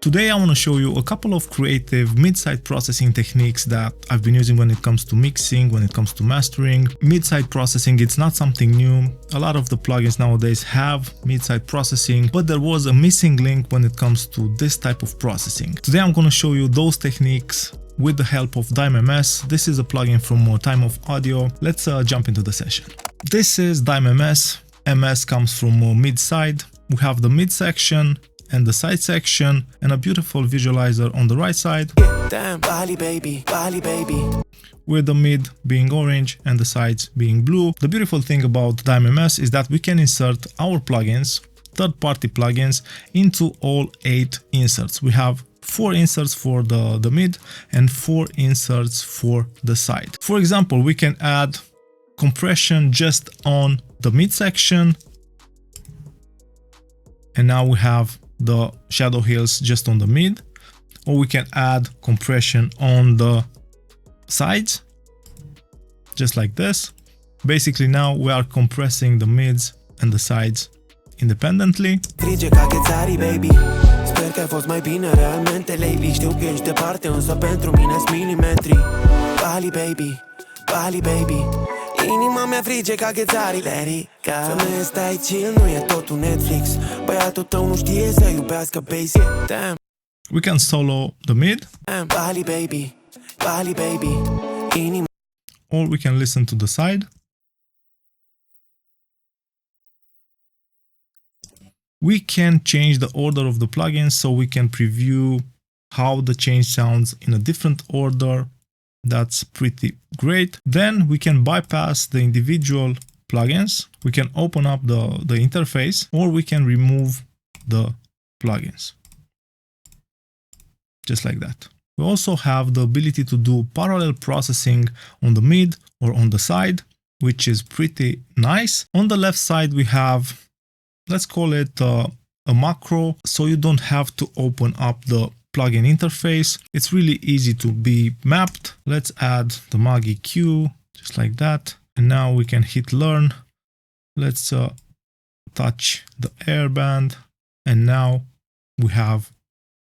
Today I want to show you a couple of creative mid-side processing techniques that I've been using when it comes to mixing, when it comes to mastering. Mid-side processing, it's not something new. A lot of the plugins nowadays have mid-side processing, but there was a missing link when it comes to this type of processing. Today I'm going to show you those techniques with the help of DimeMS. This is a plugin from timeoff.audio. Let's jump into the session. This is DimeMS. MS comes from mid-side. We have the mid section and the side section and a beautiful visualizer on the right side. Damn, Bali baby, Bali baby. With the mid being orange and the sides being blue. The beautiful thing about DimeMS is that we can insert our plugins, third-party plugins, into all 8 inserts. We have 4 inserts for the mid and 4 inserts for the side. For example, we can add compression just on the mid section, and now we have the shadow hills just on the mid, or we can add compression on the sides, just like this. Basically now we are compressing the mids and the sides independently. Frige ca ghețarii, baby. Sper că ai fost mai bine realmente lately. Știu că ești departe, însă pentru mine-s milimetri. Bali baby, Bali baby. Inima mea frige ca ghețarii, Lerica. Femeie, stai chill, nu e totul Netflix. Băiatul tău nu știe să iubească basic. Damn. We can solo the mid. Bali baby, Bali baby. Inima. Or we can listen to the side. We can change the order of the plugins, so we can preview how the change sounds in a different order. That's pretty great. Then we can bypass the individual plugins. We can open up the interface, or we can remove the plugins. Just like that. We also have the ability to do parallel processing on the mid or on the side, which is pretty nice. On the left side, we have, let's call it a macro, so you don't have to open up the plugin interface. It's really easy to be mapped. Let's add the Mag EQ, just like that. And now we can hit learn. Let's touch the airband. And now we have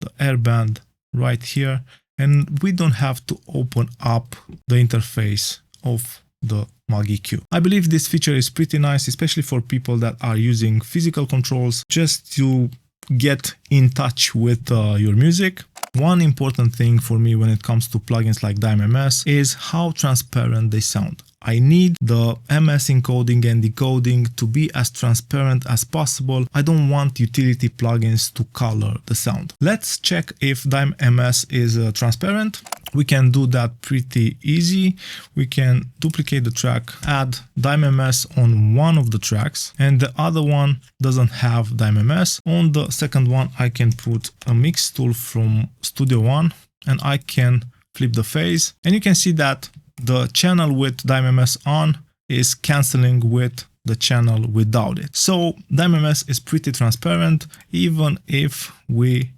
the airband right here. And we don't have to open up the interface of the Mag EQ. I believe this feature is pretty nice, especially for people that are using physical controls just to get in touch with your music. One important thing for me when it comes to plugins like DimeMS is how transparent they sound. I need the MS encoding and decoding to be as transparent as possible. I don't want utility plugins to color the sound. Let's check if DimeMS is transparent. We can do that pretty easy. We can duplicate the track, add DimeMS on one of the tracks, and the other one doesn't have DimeMS. On the second one, I can put a mix tool from Studio One, and I can flip the phase. And you can see that the channel with DimeMS on is canceling with the channel without it. So DimeMS is pretty transparent, even if we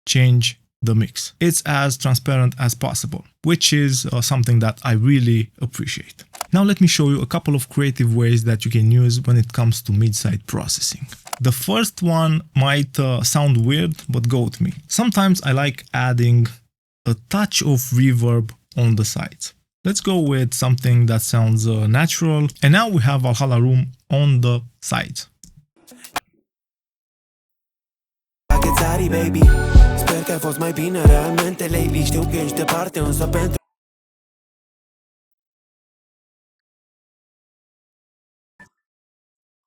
change the mix. It's as transparent as possible, which is something that I really appreciate. Now let me show you a couple of creative ways that you can use when it comes to mid-side processing. The first one might sound weird, but go with me. Sometimes I like adding a touch of reverb on the sides. Let's go with something that sounds natural. And now we have Valhalla Room on the sides. Baby. Sper că ai fost mai bine realmente lately. Știu că ești departe, însă pentru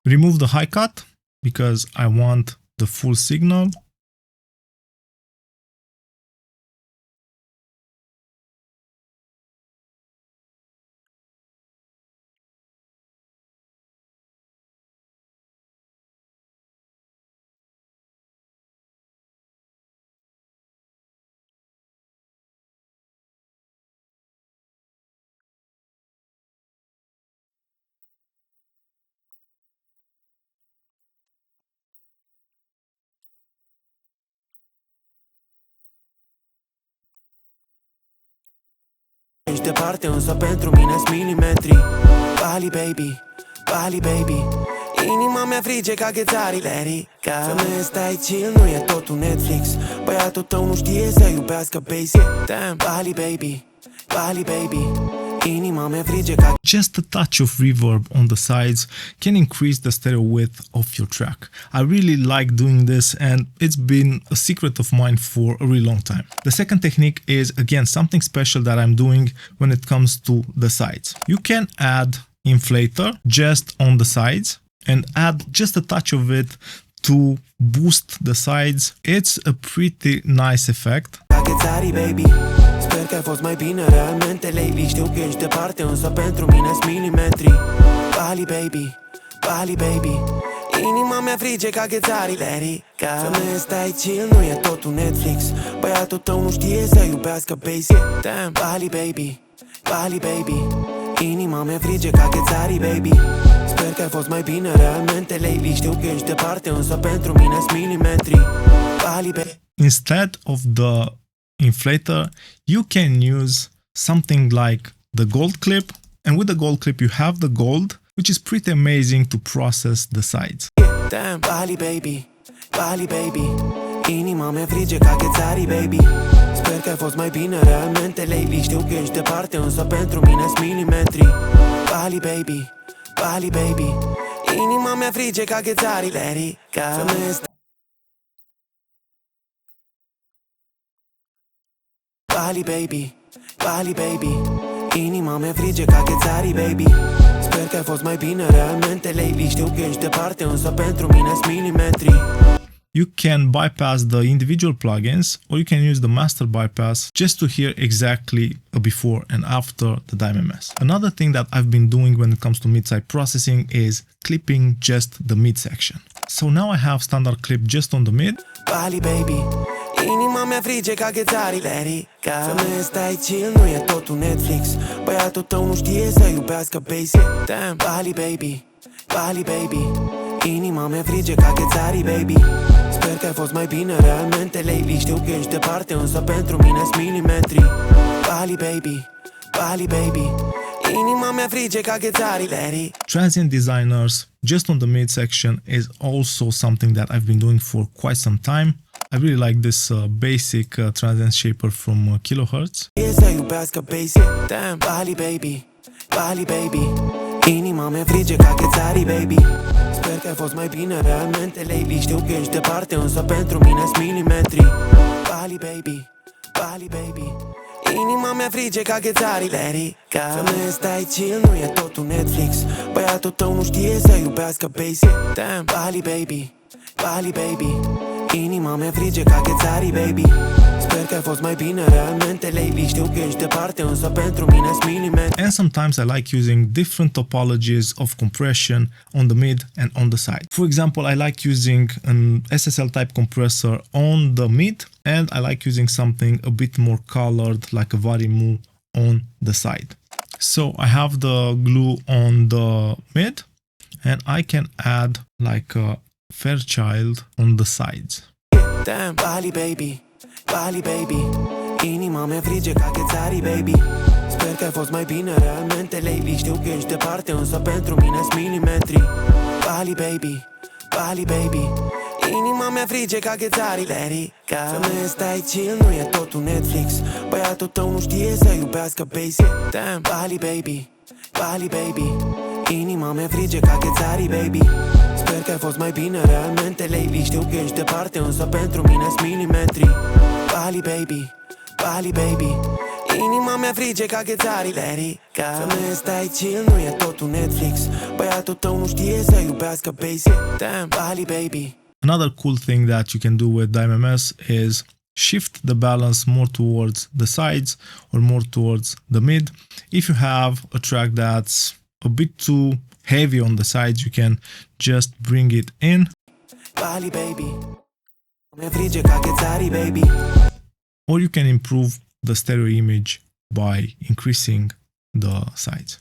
remove the high cut because I want the full signal. ești departe, însă pentru mine-s milimetri. Bali baby, Bali baby. Inima mea frige ca ghețarile rica. Femeie, stai chill, nu e totul Netflix. Băiatul tău nu știe să iubească basic. Damn, Bali baby, Bali baby. Inima mea frige ca... Just a touch of reverb on the sides can increase the stereo width of your track. I really like doing this, and it's been a secret of mine for a really long time. The second technique is, again, something special that I'm doing when it comes to the sides. You can add inflator just on the sides and add just a touch of it to boost the sides. It's a pretty nice effect. Baby. Sper că ai fost mai bine realmente lately. Știu că ești departe, însă pentru mine-s milimetri. Bali baby, Bali baby. Inima mea frige ca ghețarile rica. Femeie, stai chill, nu e totul Netflix. Băiatul tău nu știe să iubească basic. Damn, Bali baby, Bali baby. Inima mea frige ca ghețarii baby. Sper că ai fost mai bine realmente lately. Știu că ești departe, însă pentru mine-s milimetri. Bali baby. Instead of the inflator, you can use something like the gold clip, and with the gold clip you have the gold, which is pretty amazing to process the sides. Damn, Bali baby, Bali baby. Inima mea frige ca ghețarii baby. Sper că ai fost mai bine realmente lately. Știu că ești departe, însă pentru mine-s milimetri. Bali baby, Bali baby. Inima mea frige ca ghețarile rica. Femeie, Bali baby, Bali baby. Inima mea frige ca ghețarii baby. Sper că ai fost mai bine realmente lately. Știu că ești departe, însă pentru mine-s milimetri. You can bypass the individual plugins, or you can use the master bypass just to hear exactly a before and after the DimeMS. Another thing that I've been doing when it comes to mid-side processing is clipping just the mid section. So now I have standard clip just on the mid. Bali baby. Inima mea frige ca ghețarile rica. Femeie, stai chill, nu e totul Netflix. Băiatul tău nu știe să iubească basic. Damn, Bali baby, Bali baby. Inima mea frige ca ghețarii baby. Sper că ai fost mai bine realmente lately. Știu că ești departe, însă pentru mine-s milimetri. Bali baby, Bali baby. Inima mea frige ca ghețarile rica. Transient designers just on the mid section is also something that I've been doing for quite some time. I really like this basic transient shaper from Kilohertz. Să iubească basic. Damn, Bali baby, Bali baby. Inima mea frige ca ghețarii baby. Sper că ai fost mai bine realmente lately. Știu că ești departe, însă pentru mine-s milimetri. Bali baby, Bali baby. Inima mea frige ca ghețarile rica. Femeie, stai chill, nu e totul Netflix. Băiatul tău nu știe să iubească basic. Damn, Bali baby, Bali baby. Inima mea frige ca ghețarii baby. Sper că ai fost mai bine realmente lately. Știu că ești departe, însă pentru mine-s milimetri. And sometimes I like using different topologies of compression on the mid and on the side. For example, I like using an SSL type compressor on the mid, and I like using something a bit more colored like a Varimu on the side. So I have the glue on the mid, and I can add like a Fairchild on the sides. Damn, Bali baby, Bali baby. Inima mea frige ca ghețarii baby. Sper că ai fost mai bine realmente lately. Știu că ești departe, însă pentru mine-s milimetri. Bali baby, Bali baby. Inima mea frige ca ghețarile rica. Femeie, stai chill, nu e totul Netflix. Băiatul tău nu știe să iubească basic. Damn, Bali baby, Bali baby. Inima mea frige ca ghețarii baby. Sper că ai fost mai bine realmente lately. Știu că ești departe, însă pentru mine-s milimetri. Bali baby, Bali baby. Inima mea frige ca ghețarile rica. Femeie, stai chill, nu e totul Netflix. Băiatul tău nu știe să iubească basic. Damn, Bali baby. Another cool thing that you can do with DimeMS is shift the balance more towards the sides or more towards the mid. If you have a track that's a bit too heavy on the sides, you can just bring it in. Bali baby. Frige ca ghețarii baby. Or you can improve the stereo image by increasing the sides.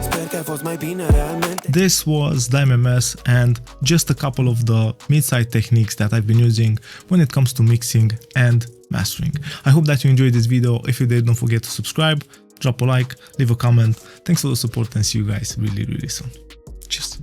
Sper că ai fost mai bine realmente. This was DimeMS and just a couple of the mid-side techniques that I've been using when it comes to mixing and mastering. I hope that you enjoyed this video. If you did, don't forget to subscribe, drop a like, leave a comment. Thanks for the support and see you guys really soon. Cheers.